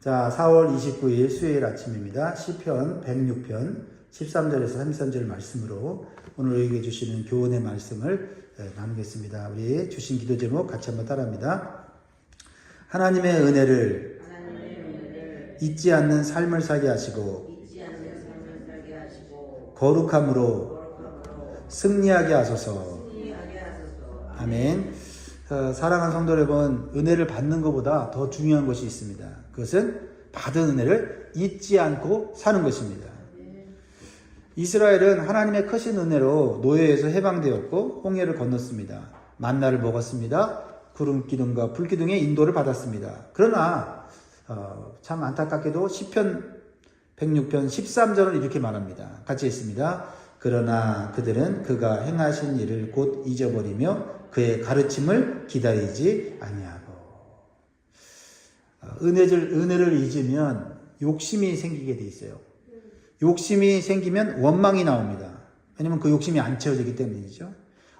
자, 4월 29일 수요일 아침입니다. 시편 106편 13절에서 33절 말씀으로 오늘 우리에게 주시는 교훈의 말씀을 나누겠습니다. 우리 주신 기도 제목 같이 한번 따라합니다. 하나님의 은혜를 잊지 않는 삶을 살게 하시고 거룩함으로 승리하게 하소서. 아멘. 사랑하는 성도 여러분, 은혜를 받는 것보다 더 중요한 것이 있습니다. 그것은 받은 은혜를 잊지 않고 사는 것입니다. 이스라엘은 하나님의 크신 은혜로 노예에서 해방되었고 홍해를 건넜습니다. 만나를 먹었습니다. 구름 기둥과 불 기둥의 인도를 받았습니다. 그러나 참 안타깝게도 시편 106편 13절은 이렇게 말합니다. 같이 읽습니다. 그러나 그들은 그가 행하신 일을 곧 잊어버리며 그의 가르침을 기다리지 아니하고. 은혜를 잊으면 욕심이 생기게 돼 있어요. 욕심이 생기면 원망이 나옵니다. 왜냐면 그 욕심이 안 채워지기 때문이죠.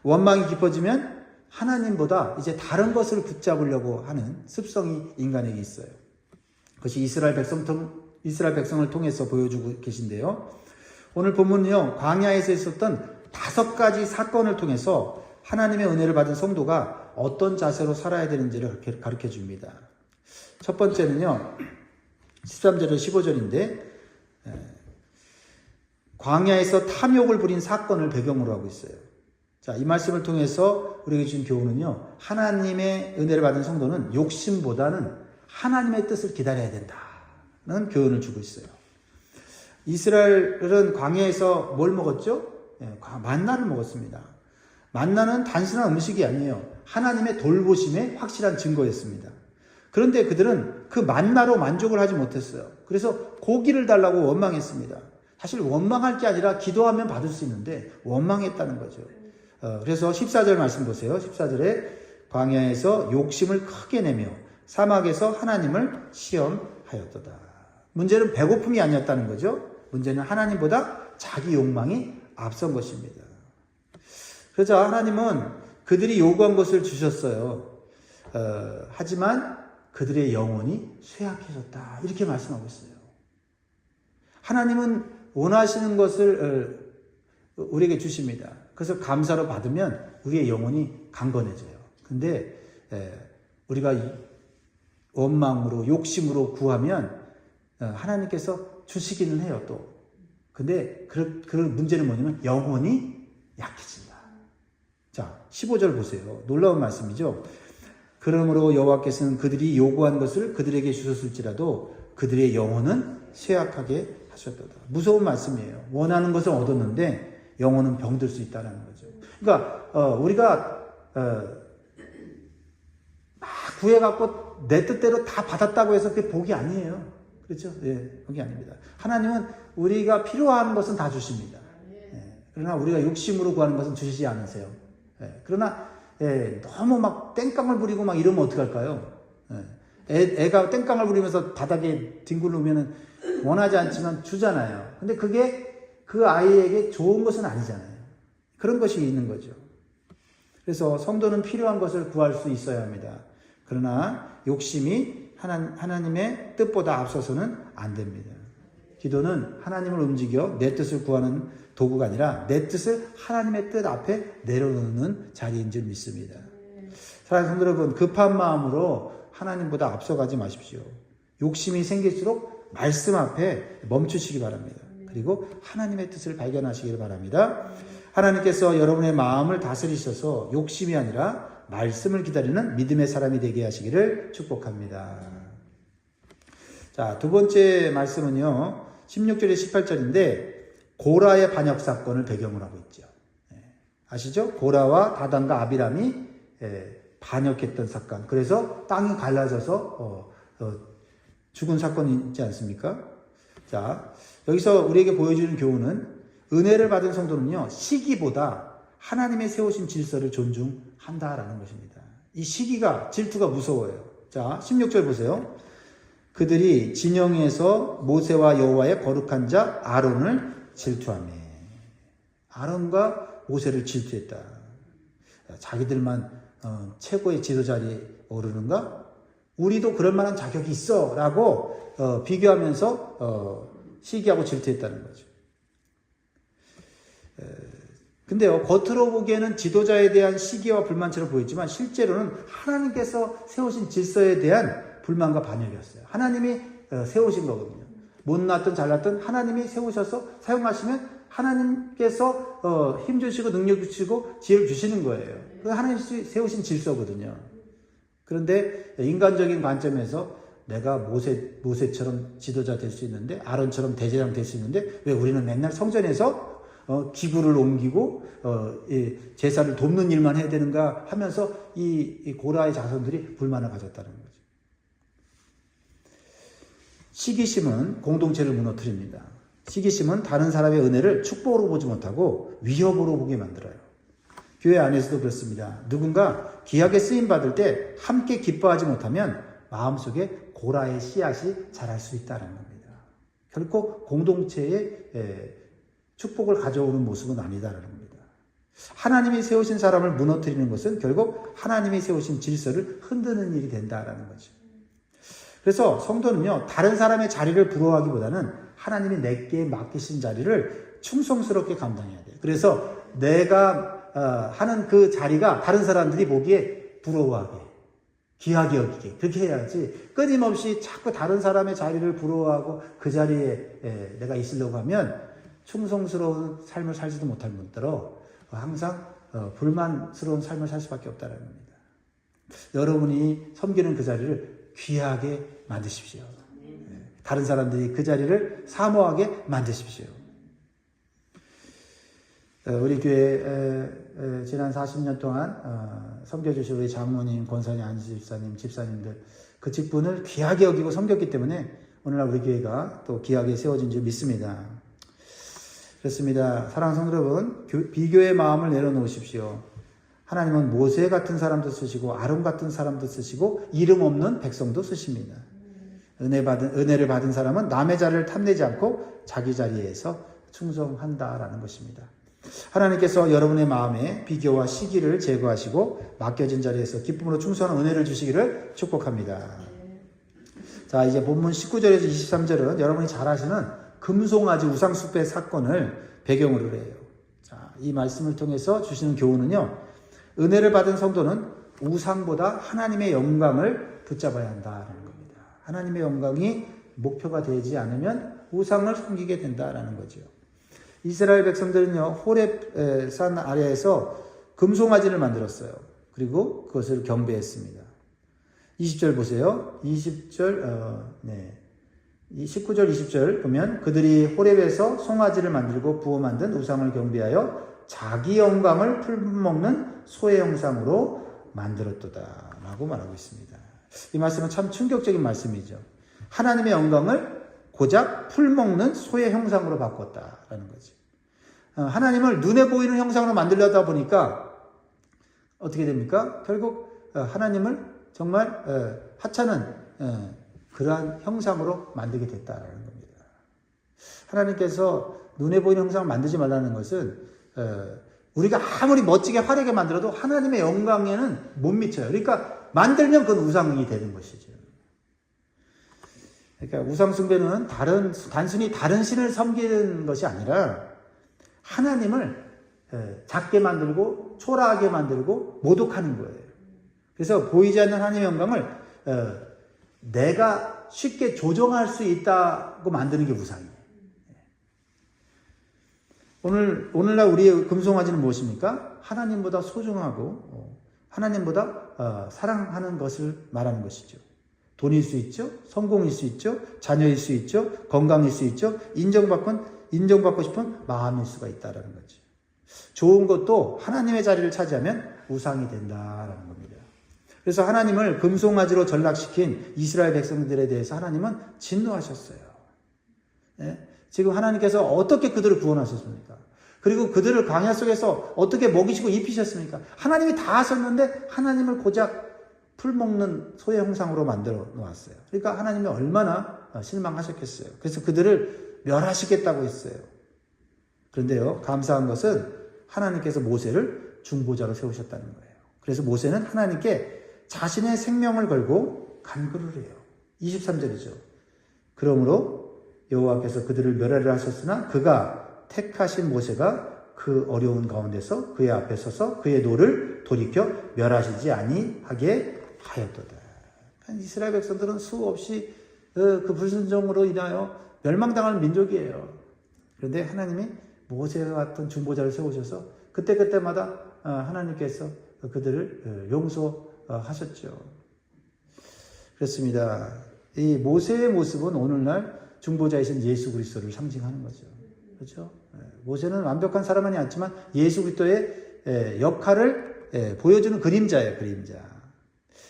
원망이 깊어지면 하나님보다 이제 다른 것을 붙잡으려고 하는 습성이 인간에게 있어요. 그것이 이스라엘 백성을 통해서 보여주고 계신데요. 오늘 본문은요, 광야에서 있었던 5가지 사건을 통해서 하나님의 은혜를 받은 성도가 어떤 자세로 살아야 되는지를 가르쳐 줍니다. 첫 번째는요, 13절에서 15절인데, 광야에서 탐욕을 부린 사건을 배경으로 하고 있어요. 자, 이 말씀을 통해서 우리에게 준 교훈은요, 하나님의 은혜를 받은 성도는 욕심보다는 하나님의 뜻을 기다려야 된다는 교훈을 주고 있어요. 이스라엘은 광야에서 뭘 먹었죠? 만나를 먹었습니다. 만나는 단순한 음식이 아니에요. 하나님의 돌보심의 확실한 증거였습니다. 그런데 그들은 그 만나로 만족을 하지 못했어요. 그래서 고기를 달라고 원망했습니다. 사실 원망할 게 아니라 기도하면 받을 수 있는데 원망했다는 거죠. 그래서 14절 말씀 보세요. 14절에 광야에서 욕심을 크게 내며 사막에서 하나님을 시험하였도다. 문제는 배고픔이 아니었다는 거죠. 문제는 하나님보다 자기 욕망이 앞선 것입니다. 그러자 하나님은 그들이 요구한 것을 주셨어요. 하지만 그들의 영혼이 쇠약해졌다. 이렇게 말씀하고 있어요. 하나님은 원하시는 것을 우리에게 주십니다. 그래서 감사로 받으면 우리의 영혼이 강건해져요. 근데 우리가 원망으로 욕심으로 구하면 하나님께서 주시기는 해요 또. 근데 그 문제는 뭐냐면 영혼이 약해진다. 자, 15절 보세요. 놀라운 말씀이죠. 그러므로 여호와께서는 그들이 요구한 것을 그들에게 주셨을지라도 그들의 영혼은 쇠약하게 하셨도다. 무서운 말씀이에요. 원하는 것을 얻었는데 영혼은 병들 수 있다는 거죠. 그러니까 우리가 막 구해갖고 내 뜻대로 다 받았다고 해서 그게 복이 아니에요. 그렇죠? 예, 복이 아닙니다. 하나님은 우리가 필요한 것은 다 주십니다. 그러나 우리가 욕심으로 구하는 것은 주시지 않으세요. 그러나 너무 막 땡깡을 부리고 막 이러면 어떡할까요? 애가 땡깡을 부리면서 바닥에 뒹굴 놓으면 원하지 않지만 주잖아요. 근데 그게 그 아이에게 좋은 것은 아니잖아요. 그런 것이 있는 거죠. 그래서 성도는 필요한 것을 구할 수 있어야 합니다. 그러나 욕심이 하나님의 뜻보다 앞서서는 안 됩니다. 기도는 하나님을 움직여 내 뜻을 구하는 도구가 아니라 내 뜻을 하나님의 뜻 앞에 내려놓는 자리인 줄 믿습니다. 사랑하는 성도 여러분, 급한 마음으로 하나님보다 앞서가지 마십시오. 욕심이 생길수록 말씀 앞에 멈추시기 바랍니다. 그리고 하나님의 뜻을 발견하시기를 바랍니다. 하나님께서 여러분의 마음을 다스리셔서 욕심이 아니라 말씀을 기다리는 믿음의 사람이 되게 하시기를 축복합니다. 자, 두 번째 말씀은요, 16절에 18절인데 고라의 반역 사건을 배경으로 하고 있죠. 아시죠? 고라와 다단과 아비람이 반역했던 사건. 그래서 땅이 갈라져서 죽은 사건이 있지 않습니까? 자, 여기서 우리에게 보여주는 교훈은 은혜를 받은 성도는요, 시기보다 하나님의 세우신 질서를 존중한다라는 것입니다. 이 시기가, 질투가 무서워요. 자, 16절 보세요. 그들이 진영에서 모세와 여호와의 거룩한 자 아론을 질투하며. 아론과 모세를 질투했다. 자기들만 최고의 지도자리에 오르는가? 우리도 그럴 만한 자격이 있어 라고 비교하면서 시기하고 질투했다는 거죠. 근데요, 겉으로 보기에는 지도자에 대한 시기와 불만처럼 보였지만 실제로는 하나님께서 세우신 질서에 대한 불만과 반역이었어요. 하나님이 세우신 거거든요. 못났든 잘났든 하나님이 세우셔서 사용하시면 하나님께서 힘 주시고 능력 주시고 지혜를 주시는 거예요. 그 하나님이 세우신 질서거든요. 그런데 인간적인 관점에서 내가 모세처럼 지도자 될 수 있는데, 아론처럼 대제사장 될 수 있는데 왜 우리는 맨날 성전에서 기구를 옮기고 제사를 돕는 일만 해야 되는가 하면서 이 고라의 자손들이 불만을 가졌다는 거죠. 시기심은 공동체를 무너뜨립니다. 시기심은 다른 사람의 은혜를 축복으로 보지 못하고 위협으로 보게 만들어요. 교회 안에서도 그렇습니다. 누군가 귀하게 쓰임 받을 때 함께 기뻐하지 못하면 마음속에 고라의 씨앗이 자랄 수 있다는 겁니다. 결코 공동체의 축복을 가져오는 모습은 아니다라는 겁니다. 하나님이 세우신 사람을 무너뜨리는 것은 결국 하나님이 세우신 질서를 흔드는 일이 된다라는 거죠. 그래서 성도는요, 다른 사람의 자리를 부러워하기보다는 하나님이 내게 맡기신 자리를 충성스럽게 감당해야 돼요. 그래서 내가 하는 그 자리가 다른 사람들이 보기에 부러워하게, 귀하게 여기게, 그렇게 해야지 끊임없이 자꾸 다른 사람의 자리를 부러워하고 그 자리에 내가 있으려고 하면 충성스러운 삶을 살지도 못할 뿐더러 항상 불만스러운 삶을 살 수밖에 없다는 겁니다. 여러분이 섬기는 그 자리를 귀하게 만드십시오. 다른 사람들이 그 자리를 사모하게 만드십시오. 우리 교회 지난 40년 동안 섬겨주신 우리 장모님, 권사님, 안지집사님, 집사님들 그 직분을 귀하게 여기고 섬겼기 때문에 오늘날 우리 교회가 또 귀하게 세워진 줄 믿습니다. 그렇습니다. 사랑하는 성도 여러분, 비교의 마음을 내려놓으십시오. 하나님은 모세 같은 사람도 쓰시고 아론 같은 사람도 쓰시고 이름 없는 백성도 쓰십니다. 은혜를 받은 사람은 남의 자리를 탐내지 않고 자기 자리에서 충성한다라는 것입니다. 하나님께서 여러분의 마음에 비교와 시기를 제거하시고 맡겨진 자리에서 기쁨으로 충성하는 은혜를 주시기를 축복합니다. 자, 이제 본문 19절에서 23절은 여러분이 잘 아시는 금송아지 우상숭배 사건을 배경으로 해요. 자, 이 말씀을 통해서 주시는 교훈은요, 은혜를 받은 성도는 우상보다 하나님의 영광을 붙잡아야 한다는 겁니다. 하나님의 영광이 목표가 되지 않으면 우상을 섬기게 된다라는 거죠. 이스라엘 백성들은요, 호렙산 아래에서 금송아지를 만들었어요. 그리고 그것을 경배했습니다. 20절 보세요. 19절 20절 보면 그들이 호렙에서 송아지를 만들고 부어 만든 우상을 경배하여 자기 영광을 풀먹는 소의 형상으로 만들었도다 라고 말하고 있습니다. 이 말씀은 참 충격적인 말씀이죠. 하나님의 영광을 고작 풀먹는 소의 형상으로 바꿨다라는 거죠. 하나님을 눈에 보이는 형상으로 만들려다 보니까 어떻게 됩니까? 결국 하나님을 정말 하찮은 그러한 형상으로 만들게 됐다라는 겁니다. 하나님께서 눈에 보이는 형상을 만들지 말라는 것은 우리가 아무리 멋지게 화려하게 만들어도 하나님의 영광에는 못 미쳐요. 그러니까 만들면 그건 우상이 되는 것이죠. 그러니까 우상 숭배는 단순히 다른 신을 섬기는 것이 아니라 하나님을 작게 만들고 초라하게 만들고 모독하는 거예요. 그래서 보이지 않는 하나님의 영광을 내가 쉽게 조정할 수 있다고 만드는 게 우상이에요. 오늘날 우리의 금송아지는 무엇입니까? 하나님보다 소중하고 하나님보다 사랑하는 것을 말하는 것이죠. 돈일 수 있죠. 성공일 수 있죠. 자녀일 수 있죠. 건강일 수 있죠. 인정받고 싶은 마음일 수가 있다는 거죠. 좋은 것도 하나님의 자리를 차지하면 우상이 된다라는 겁니다. 그래서 하나님을 금송아지로 전락시킨 이스라엘 백성들에 대해서 하나님은 진노하셨어요. 네? 지금 하나님께서 어떻게 그들을 구원하셨습니까? 그리고 그들을 광야 속에서 어떻게 먹이시고 입히셨습니까? 하나님이 다 하셨는데 하나님을 고작 풀먹는 소의 형상으로 만들어 놓았어요. 그러니까 하나님이 얼마나 실망하셨겠어요. 그래서 그들을 멸하시겠다고 했어요. 그런데요, 감사한 것은 하나님께서 모세를 중보자로 세우셨다는 거예요. 그래서 모세는 하나님께 자신의 생명을 걸고 간구를 해요. 23절이죠. 그러므로 여호와께서 그들을 멸하려 하셨으나 그가 택하신 모세가 그 어려운 가운데서 그의 앞에 서서 그의 노를 돌이켜 멸하시지 아니하게 하였도다. 이스라엘 백성들은 수없이 그 불순종으로 인하여 멸망당할 민족이에요. 그런데 하나님이 모세와 같은 중보자를 세우셔서 그때마다 하나님께서 그들을 용서하셨죠. 그렇습니다. 이 모세의 모습은 오늘날 중보자이신 예수 그리스도를 상징하는 거죠. 그렇죠? 모세는 완벽한 사람은 아니었지만 예수 그리스도의 역할을 보여주는 그림자예요, 그림자.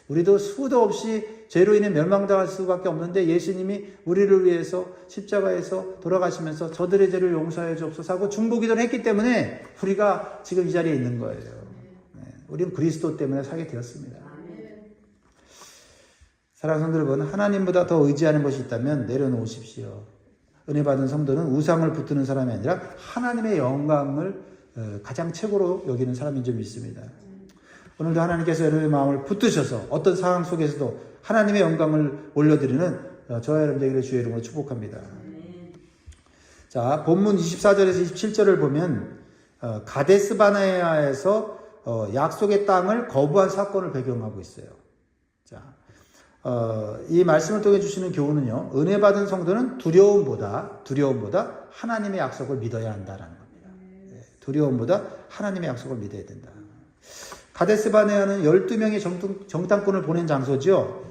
우리도 수도 없이 죄로 인해 멸망당할 수밖에 없는데 예수님이 우리를 위해서 십자가에서 돌아가시면서 저들의 죄를 용서해 주옵소서 하고 중보기도를 했기 때문에 우리가 지금 이 자리에 있는 거예요. 우리는 그리스도 때문에 살게 되었습니다. 사랑하는 성도 여러분, 하나님보다 더 의지하는 것이 있다면 내려놓으십시오. 은혜 받은 성도는 우상을 붙드는 사람이 아니라 하나님의 영광을 가장 최고로 여기는 사람인 줄 믿습니다. 오늘도 하나님께서 여러분의 마음을 붙드셔서 어떤 상황 속에서도 하나님의 영광을 올려드리는 저와 여러분 되기를 주의 이름으로 축복합니다. 자, 본문 24절에서 27절을 보면 가데스 바네아에서 약속의 땅을 거부한 사건을 배경하고 있어요. 자, 이 말씀을 통해 주시는 교훈은요, 은혜 받은 성도는 두려움보다 하나님의 약속을 믿어야 한다라는 겁니다. 두려움보다 하나님의 약속을 믿어야 된다. 가데스 바네아는 12명의 정탐꾼을 보낸 장소죠.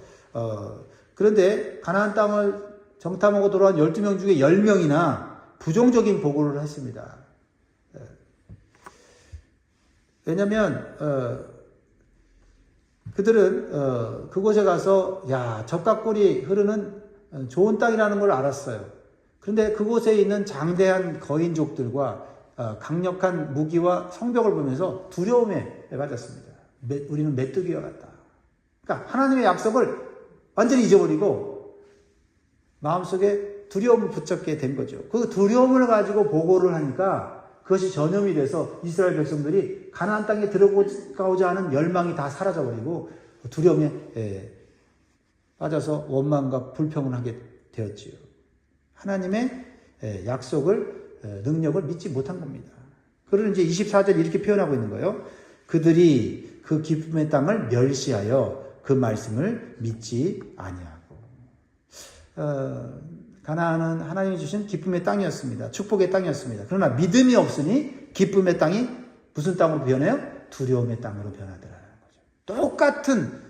그런데 가나안 땅을 정탐하고 돌아온 12명 중에 10명이나 부정적인 보고를 했습니다. 왜냐하면 그들은 그곳에 가서 적각골이 흐르는 좋은 땅이라는 걸 알았어요. 그런데 그곳에 있는 장대한 거인족들과 강력한 무기와 성벽을 보면서 두려움에 빠졌습니다. 우리는 메뚜기와 같다. 그러니까 하나님의 약속을 완전히 잊어버리고 마음속에 두려움을 붙잡게 된 거죠. 그 두려움을 가지고 보고를 하니까 그것이 전염이 돼서 이스라엘 백성들이 가나안 땅에 들어가고자 하는 열망이 다 사라져버리고 두려움에 빠져서 원망과 불평을 하게 되었지요. 하나님의 약속을 능력을 믿지 못한 겁니다. 그러는 이제 24절 이렇게 표현하고 있는 거예요. 그들이 그 기쁨의 땅을 멸시하여 그 말씀을 믿지 아니하고. 가나안은 하나님이 주신 기쁨의 땅이었습니다. 축복의 땅이었습니다. 그러나 믿음이 없으니 기쁨의 땅이 무슨 땅으로 변해요? 두려움의 땅으로 변하더라는 거죠. 똑같은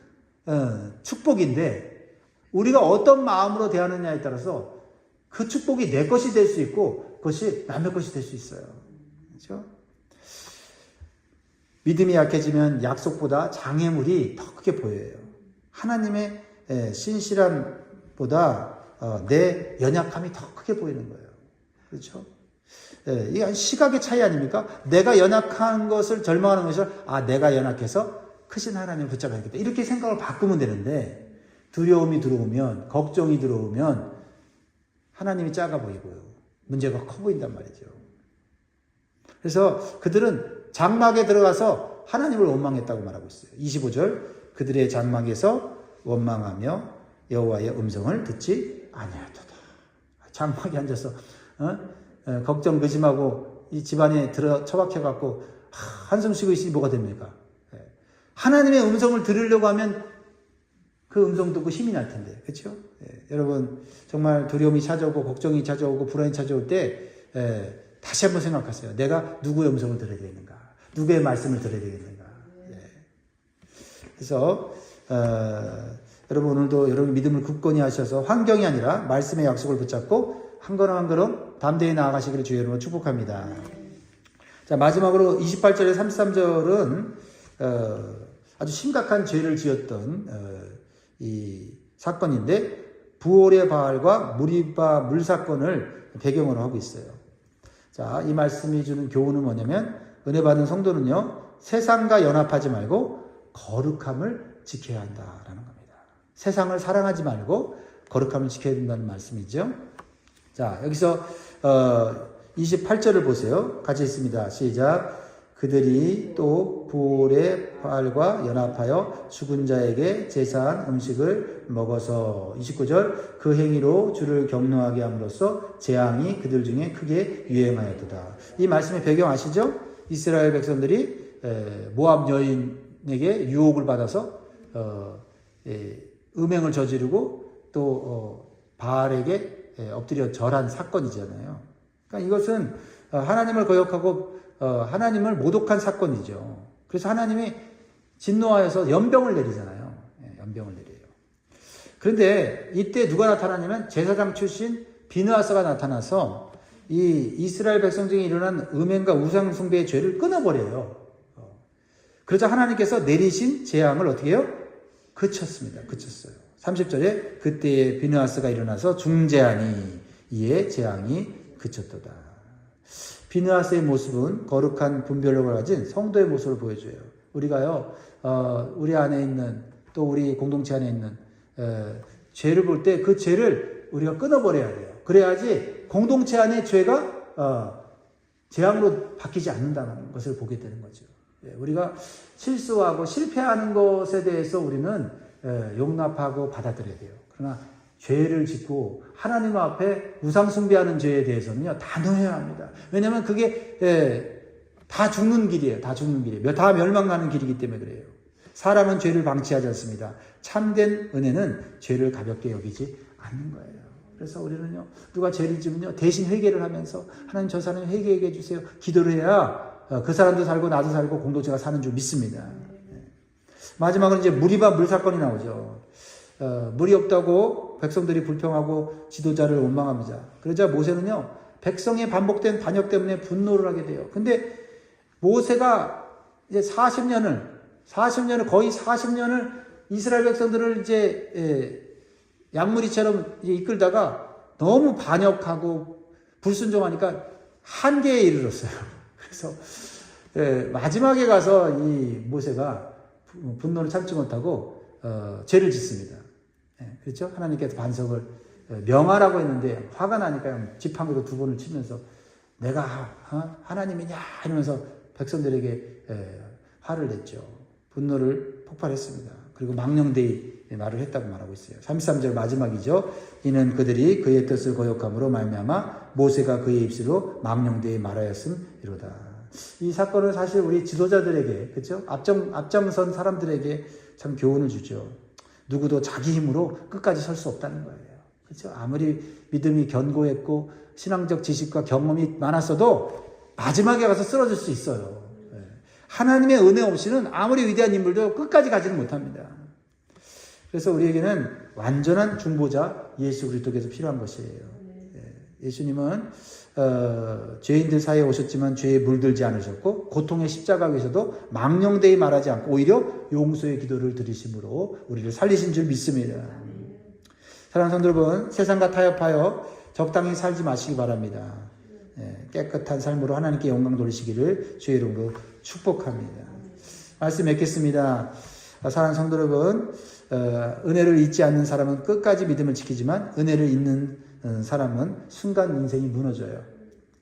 축복인데 우리가 어떤 마음으로 대하느냐에 따라서 그 축복이 내 것이 될 수 있고 그것이 남의 것이 될 수 있어요. 그렇죠? 믿음이 약해지면 약속보다 장애물이 더 크게 보여요. 하나님의 신실함보다 내 연약함이 더 크게 보이는 거예요. 그렇죠? 이게 시각의 차이 아닙니까? 내가 연약한 것을 절망하는 것을 내가 연약해서 크신 하나님을 붙잡아야겠다. 이렇게 생각을 바꾸면 되는데 두려움이 들어오면 걱정이 들어오면 하나님이 작아 보이고요. 문제가 커 보인단 말이죠. 그래서 그들은 장막에 들어가서 하나님을 원망했다고 말하고 있어요. 25절 그들의 장막에서 원망하며 여호와의 음성을 듣지 아니하였도다. 장막에 앉아서 걱정 근심하고 이 집안에 들어 처박혀갖고 한숨 쉬고 있으니 뭐가 됩니까? 하나님의 음성을 들으려고 하면 그 음성 듣고 힘이 날 텐데, 그렇죠? 여러분 정말 두려움이 찾아오고 걱정이 찾아오고 불안이 찾아올 때 다시 한번 생각하세요. 내가 누구의 음성을 들어야 되는가? 누구의 말씀을 들어야 되겠는가? 그래서 여러분 오늘도 여러분 믿음을 굳건히 하셔서 환경이 아니라 말씀의 약속을 붙잡고 한 걸음 한 걸음 담대히 나아가시기를 주의 이름으로 축복합니다. 자, 마지막으로 28절에 33절은 아주 심각한 죄를 지었던 이 사건인데 부올의 바알과 무리바 물 사건을 배경으로 하고 있어요. 자, 이 말씀이 주는 교훈은 뭐냐면 은혜 받은 성도는요 세상과 연합하지 말고 거룩함을 지켜야 한다라는 겁니다. 세상을 사랑하지 말고 거룩함을 지켜야 된다는 말씀이죠. 자, 여기서 28절을 보세요. 같이 있습니다. 시작. 그들이 또 부올의 발과 연합하여 죽은 자에게 제사한 음식을 먹어서 29절 그 행위로 주를 경노하게 함으로써 재앙이 그들 중에 크게 유행하였도다. 이 말씀의 배경 아시죠? 이스라엘 백성들이 모압 여인에게 유혹을 받아서 음행을 저지르고 또 바알에게 엎드려 절한 사건이잖아요. 그러니까 이것은 하나님을 거역하고 하나님을 모독한 사건이죠. 그래서 하나님이 진노하여서 연병을 내리잖아요. 연병을 내려요. 그런데 이때 누가 나타나냐면 제사장 출신 비느하스가 나타나서 이 이스라엘 백성 중에 일어난 음행과 우상 숭배의 죄를 끊어버려요. 그러자 하나님께서 내리신 재앙을 어떻게 해요? 그쳤습니다. 그쳤어요. 30절에 그때에 비느하스가 일어나서 중재하니 이에 재앙이 그쳤도다. 비느하스의 모습은 거룩한 분별력을 가진 성도의 모습을 보여줘요. 우리가요, 우리 안에 있는 또 우리 공동체 안에 있는 죄를 볼 때 그 죄를 우리가 끊어버려야 돼요. 그래야지 공동체 안의 죄가 재앙으로 바뀌지 않는다는 것을 보게 되는 거죠. 우리가 실수하고 실패하는 것에 대해서 우리는 용납하고 받아들여야 돼요. 그러나 죄를 짓고 하나님 앞에 우상 숭배하는 죄에 대해서는요, 단호해야 합니다. 왜냐하면 그게 다 죽는 길이에요. 다 죽는 길이에요. 다 멸망하는 길이기 때문에 그래요. 사람은 죄를 방치하지 않습니다. 참된 은혜는 죄를 가볍게 여기지 않는 거예요. 그래서 우리는요, 누가 죄를 지으면요, 대신 회개를 하면서 하나님 저 사람 회개해 주세요. 기도를 해야 그 사람도 살고 나도 살고 공동체가 사는 줄 믿습니다. 마지막으로 이제 무리바 물 사건이 나오죠. 물이 없다고 백성들이 불평하고 지도자를 원망합니다. 그러자 모세는요, 백성의 반복된 반역 때문에 분노를 하게 돼요. 근데 모세가 이제 40년을 거의 40년을 이스라엘 백성들을 이제 양무리처럼 이제 이끌다가 너무 반역하고 불순종하니까 한계에 이르렀어요. 그래서 마지막에 가서 이 모세가 분노를 참지 못하고 죄를 짓습니다. 그렇죠? 하나님께서 반석을 명하라고 했는데 화가 나니까 지팡이로 두 번을 치면서 내가 하나님이냐 이러면서 백성들에게 화를 냈죠. 분노를 폭발했습니다. 그리고 망령되이 말을 했다고 말하고 있어요. 33절 마지막이죠. 이는 그들이 그의 뜻을 거역함으로 말미암아 모세가 그의 입술로 망령되이 말하였음이로다. 이 사건은 사실 우리 지도자들에게, 그렇죠? 앞장선 사람들에게 참 교훈을 주죠. 누구도 자기 힘으로 끝까지 설 수 없다는 거예요. 그렇죠? 아무리 믿음이 견고했고 신앙적 지식과 경험이 많았어도 마지막에 가서 쓰러질 수 있어요. 하나님의 은혜 없이는 아무리 위대한 인물도 끝까지 가지는 못합니다. 그래서 우리에게는 완전한 중보자 예수 그리스도께서 필요한 것이에요. 예수님은 죄인들 사이에 오셨지만 죄에 물들지 않으셨고 고통의 십자가 위에서도 망령되이 말하지 않고 오히려 용서의 기도를 드리심으로 우리를 살리신 줄 믿습니다. 사랑하는 성도 여러분, 세상과 타협하여 적당히 살지 마시기 바랍니다. 깨끗한 삶으로 하나님께 영광 돌리시기를 주의 이름으로 축복합니다. 말씀 맺겠습니다. 사랑하는 성도 여러분, 은혜를 잊지 않는 사람은 끝까지 믿음을 지키지만 은혜를 잊는 사람은 순간 인생이 무너져요.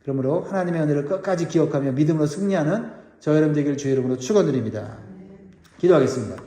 그러므로 하나님의 은혜를 끝까지 기억하며 믿음으로 승리하는 저 여러분 되기를 주의 이름으로 축원드립니다. 기도하겠습니다.